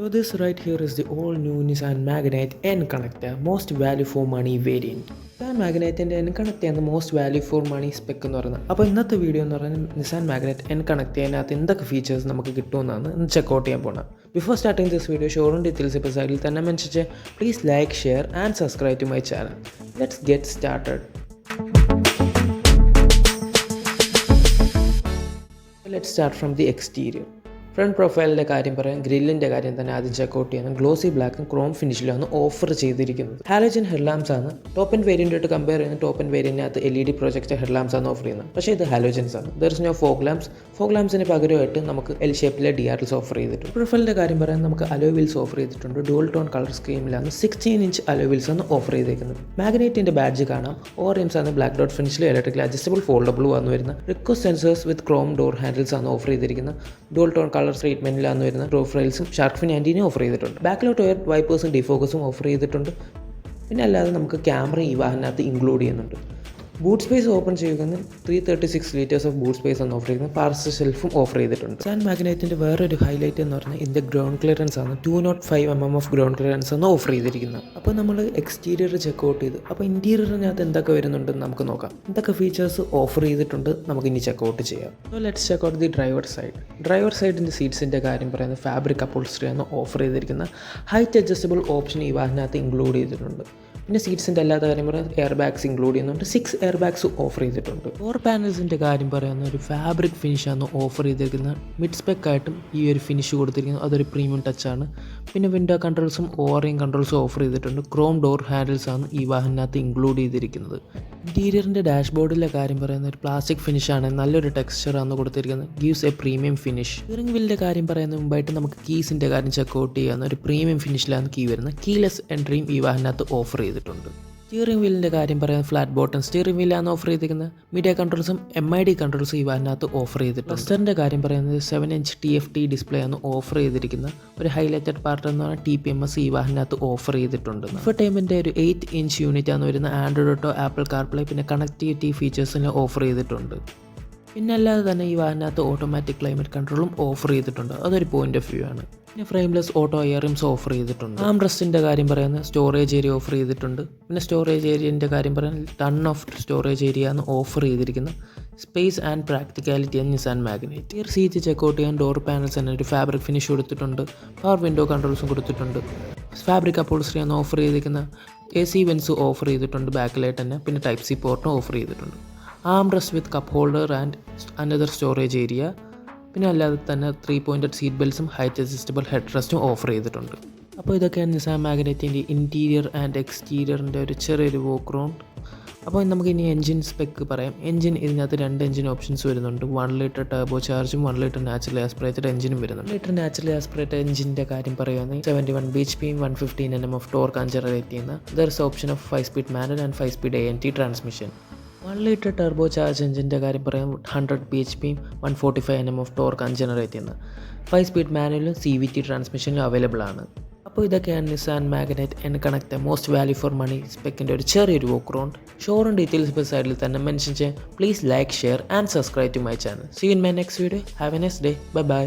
So this right here is the all new Nissan Magnite N Connector most value for money variant. Nissan Magnite N Connector ആണ് most value for money spec എന്ന് പറയുന്നത്. അപ്പോൾ ഇന്നത്തെ video എന്ന് പറയുന്നത് Nissan Magnite N Connector അതിനകത്ത് എന്തൊക്കെ features നമുക്ക് കിട്ടുമെന്നാണ് ഇന്ന് ചെക്കൗട്ട് ചെയ്യാൻ പോകുന്നത്. Before starting this video, showroom details ഇപ്പോൾ സൈഡിൽ തന്നെ മെൻഷൻ ചെയ്യാം. Please like, share and subscribe to my channel. Let's get started. Let's start from the exterior. Front പ്രൊഫൈലിൻ്റെ കാര്യം പറയാം, ഗ്രില്ലിൻ്റെ കാര്യം തന്നെ ആദ്യം ചെക്കൗട്ട് ചെയ്യണം. ഗ്ലോസി ബ്ലാക്കും ക്രോം ഫിനിഷിലാണ് ഓഫർ ചെയ്തിരിക്കുന്നത്. ഹാലോജൻ ഹെഡ്ലാംപ്സ് ആണ്. ടോപ്പ് ആൻഡ് വേരിയൻ്റായിട്ട് കമ്പയർ ചെയ്യുന്ന ടോപ്പ് ആൻഡ് വേരിയൻറ്റിനകത്ത് LED പ്രൊജക്ടർ ഹെഡ്ലാംപ്സ് ആണ് ഓഫർ ചെയ്യുന്നത്. പക്ഷേ ഇത് ഹാലോജൻസ് ആണ്. There is no fog lamps. Fog ലാംപ്സിന് പകരമായിട്ട് നമുക്ക് L ഷേപ്പിലെ DRLs ഓഫർ ചെയ്തിട്ടുണ്ട്. പ്രൊഫൈലിൻ്റെ കാര്യം പറയാൻ നമുക്ക് അലോയ് വീൽസ് ഓഫർ ചെയ്തിട്ടുണ്ട്. ഡുവൽ ടോൺ കളർ സ്കീമിലാണ് 16 ഇഞ്ച് അലോയ് വീൽസ് ആണ് ഓഫർ ചെയ്തേക്കുന്നത്. മാഗ്നൈറ്റിൻ്റെ ബാഡ്ജ് കാണാം. ഓറിയംസ് ആണ് ബ്ലാക്ക് ഡോട്ട് ഫിനിഷിൽ ഇലക്ട്രിക്കൽ അഡ്ജസ്റ്റബിൾ ഫോൾഡബിൾ ആണ് വരുന്നത്. Request sensors with chrome door handles ആണ് ഓഫർ ചെയ്തിരിക്കുന്നത്. ഡുവൽ ടോൺ കളർ ട്രീറ്റ്മെൻറ്റിലാണ് വരുന്ന പ്രൊഫൈൽസും ഷാർക്ക് ഫിൻ ആൻറ്റീനും ഓഫർ ചെയ്തിട്ടുണ്ട്. ബാക്കിലോട്ട് വൈപ്പേഴ്സും ഡിഫോക്കസും ഓഫർ ചെയ്തിട്ടുണ്ട്. പിന്നെ അല്ലാതെ നമുക്ക് ക്യാമറ ഈ വാഹനത്തിനകത്ത് ഇൻക്ലൂഡ് ചെയ്യുന്നുണ്ട്. ബൂട്ട് സ്പേസ് ഓപ്പൺ ചെയ്യുന്ന 336 liters ഓഫ് ബൂട്ട് സ്പേസ് ആണ് ഓഫർ ചെയ്യുന്നത്. പാർസൽ ഷെൽഫും ഓഫർ ചെയ്തിട്ടുണ്ട്. സാൻ മാഗ്നൈറ്റിൻ്റെ വേറൊരു ഹൈലൈറ്റ് എന്ന് പറഞ്ഞാൽ ഇതിൻ്റെ ഗ്രൗണ്ട് ക്ലിയറൻസ് ആണ്. 205 mm ഓഫ് ഗ്രൗണ്ട് ക്ലിയറൻസ് ആണ് ഓഫർ ചെയ്തിരിക്കുന്നത്. അപ്പോൾ നമ്മൾ എക്സ്റ്റീരിയർ ചെക്കൗട്ട് ചെയ്ത് അപ്പോൾ ഇൻറ്റീരിയറിനകത്ത് എന്തൊക്കെ വരുന്നുണ്ടെന്ന് നമുക്ക് നോക്കാം. എന്തൊക്കെ ഫീച്ചേഴ്സ് ഓഫർ ചെയ്തിട്ടുണ്ട് നമുക്ക് ഇനി ചെക്കൗട്ട് ചെയ്യാം. So let's check out the driver side. Driver സൈഡിൻ്റെ സീറ്റ്സിൻ്റെ കാര്യം പറയുന്നത് ഫാബ്രിക് അപ്പോൾസ്റ്ററി ആണ് ഓഫർ ചെയ്തിരിക്കുന്നത്. ഹൈറ്റ് അഡ്ജസ്റ്റബിൾ ഓപ്ഷൻ ഈ വാഹനത്ത് ഇൻക്ലൂഡ് ചെയ്തിട്ടുണ്ട്. പിന്നെ സീറ്റ്സിൻ്റെ അല്ലാത്ത കാര്യം പറയുന്നത് എയർ ബാഗ്സ് ഇൻക്ലൂഡ് ചെയ്യുന്നുണ്ട്. 6 എയർ ബാഗ്സ് ഓഫർ ചെയ്തിട്ടുണ്ട്. ഡോർ പാനൽസിൻ്റെ കാര്യം പറയുന്ന ഒരു ഫാബ്രിക് ഫിനിഷാണ് ഓഫർ ചെയ്തിരിക്കുന്നത്. മിഡ് സ്പെക്ക് ആയിട്ടും ഈ ഒരു ഫിനിഷ് കൊടുത്തിരിക്കുന്നത് അതൊരു പ്രീമിയം ടച്ചാണ്. പിന്നെ വിൻഡോ കൺട്രോൾസും ഓവറിംഗ് കൺട്രോൾസും ഓഫർ ചെയ്തിട്ടുണ്ട്. ക്രോം ഡോർ ഹാൻഡിൽസ് ആണ് ഈ വാഹനത്തിനകത്ത് ഇൻക്ലൂഡ് ചെയ്തിരിക്കുന്നത്. ഇൻറ്റീരിയറിൻ്റെ ഡാഷ്ബോർഡിലെ കാര്യം പറയുന്ന ഒരു പ്ലാസ്റ്റിക് ഫിനിഷാണ്. നല്ലൊരു ടെക്സ്ചറാണ് കൊടുത്തിരിക്കുന്നത്. Gives a premium finish. Steering വീലിൻ്റെ കാര്യം പറയുന്ന മുമ്പായിട്ട് നമുക്ക് കീസിൻ്റെ കാര്യം ചെക്കൗട്ട് ചെയ്യാവുന്ന ഒരു പ്രീമിയം ഫിനിഷിലാണ് കീ വരുന്നത്. കീലെസ് എൻട്രിയും ഈ വാഹനത്ത് ഓഫർ ചെയ്തിട്ടുണ്ട്. സ്റ്റിയറിംഗ് വീലിൻ്റെ കാര്യം പറയാൻ ഫ്ലാറ്റ് ബോട്ടം സ്റ്റിയറിംഗ് വീലാണ് ഓഫർ ചെയ്തിരിക്കുന്നത്. മീഡിയ കൺട്രോൾസും MID കൺട്രോൾസും ഈ വാഹനത്ത് ഓഫർ ചെയ്തിട്ടുണ്ട്. ക്ലസ്റ്ററിൻ്റെ കാര്യം പറയുന്നത് 7 inch TFT ഡിസ്പ്ലേ ആണ് ഓഫർ ചെയ്തിരിക്കുന്നത്. ഒരു ഹൈലൈറ്റഡ് പാർട്ട് എന്ന് പറഞ്ഞാൽ TPMS ഈ വാഹനത്ത് ഓഫർ ചെയ്തിട്ടുണ്ട്. ഇൻഫർടൈൻമെൻറ്റിൻ്റെ ഒരു 8 inch യൂണിറ്റ് ആണ് വരുന്നത്. ആൻഡ്രോയിഡ് ഓട്ടോ, ആപ്പിൾ കാർപ്ലേ പിന്നെ കണക്ടിവിറ്റി ഫീച്ചേഴ്സിന് ഓഫർ ചെയ്തിട്ടുണ്ട്. പിന്നെ അല്ലാതെ തന്നെ ഈ വാഹനത്ത് ഓട്ടോമാറ്റിക് ക്ലൈമറ്റ് കൺട്രോളും ഓഫർ ചെയ്തിട്ടുണ്ട്. അതൊരു പോയിന്റ് ഓഫ് വ്യൂ ആണ്. പിന്നെ ഫ്രെയിംലെസ് ഓട്ടോ ഇയറിംസ് ഓഫർ ചെയ്തിട്ടുണ്ട്. ആം റെസ്റ്റിൻ്റെ കാര്യം പറയുന്നത് സ്റ്റോറേജ് ഏരിയ ഓഫർ ചെയ്തിട്ടുണ്ട്. പിന്നെ സ്റ്റോറേജ് ഏരിയൻ്റെ കാര്യം പറയുന്നത് ടൺ ഓഫ് സ്റ്റോറേജ് ഏരിയ ആണ് ഓഫർ ചെയ്തിരിക്കുന്നത്. സ്പേസ് ആൻഡ് പ്രാക്ടിക്കാലിറ്റി ആണ് നിസാൻ മാഗ്നൈറ്റ്. ഈ സീറ്റ് ചെക്കൗട്ട് ചെയ്യാൻ ഡോർ പാനൽസ് തന്നെ ഒരു ഫാബ്രിക് ഫിനിഷ് കൊടുത്തിട്ടുണ്ട്. പവർ വിൻഡോ കൺട്രോൾസും കൊടുത്തിട്ടുണ്ട്. ഫാബ്രിക് അപ്പോൾസ്റ്ററി ആണ് ഓഫർ ചെയ്തിരിക്കുന്നത്. AC വെൻസ് ഓഫർ ചെയ്തിട്ടുണ്ട് ബാക്കിലായിട്ട് തന്നെ. പിന്നെ ടൈപ്പ് C പോർട്ടും ഓഫർ ചെയ്തിട്ടുണ്ട്. Armrest with cup holder and another storage area. പിന്നെ അല്ലാതെ തന്നെ 3-pointed സീറ്റ് ബെൽറ്റ്സും ഹൈറ്റ് അഡ്ജസ്റ്റബിൾ ഹെഡ് റെസ്റ്റും ഓഫർ ചെയ്തിട്ടുണ്ട്. അപ്പോൾ ഇതൊക്കെയാണ് നിസാൻ മാഗ്നൈറ്റിൻ്റെ ഇൻറ്റീരിയർ ആൻഡ് എക്സ്റ്റീരിയറിൻ്റെ ഒരു ചെറിയൊരു വോക്ക് റൗണ്ട്. അപ്പോൾ നമുക്ക് ഇനി എൻജിൻ സ്പെക്ക് പറയാം. എൻജിൻ ഇതിനകത്ത് 2 എൻജിൻ ഓപ്ഷൻസ് വരുന്നുണ്ട്. 1 liter ടർബോ ചാർജും 1 liter നാച്ചുറൽ ആസ്പിറേറ്റഡ് എൻജിനും വരുന്നുണ്ട്. 1 liter നാച്ചുറൽ ആസ്പിറേറ്റഡ് എൻജിൻ്റെ കാര്യം പറയുകയാണെങ്കിൽ 71 bhp 115 Nm ഓഫ് ടോർക്കാണ് ജനറേറ്റ് ചെയ്യുന്നത്. There is option of 5-speed manual and 5-speed ANT transmission. 1 liter turbo charge എഞ്ചിൻ്റെ കാര്യം പറയാം 100 bhp 145 Nm ഓഫ് ടോർക്കാണ് ജനറേറ്റ് ചെയ്യുന്നത്. 5-speed മാനുവലും CVT ട്രാൻസ്മിഷനിലും അവൈലബിൾ ആണ്. അപ്പോൾ ഇതൊക്കെയാണ് Nissan Magnite N Connector most value for money സ്പെക്കിൻ്റെ ഒരു ചെറിയൊരു വോക്ക് റൗണ്ട്. ഷോറൂം ഡീറ്റെയിൽസ് ഇപ്പോൾ സൈഡിൽ തന്നെ മെൻഷൻ ചെയ്യാം. Please like, share and subscribe to my channel. See you in my next video. Have a nice day. Bye by.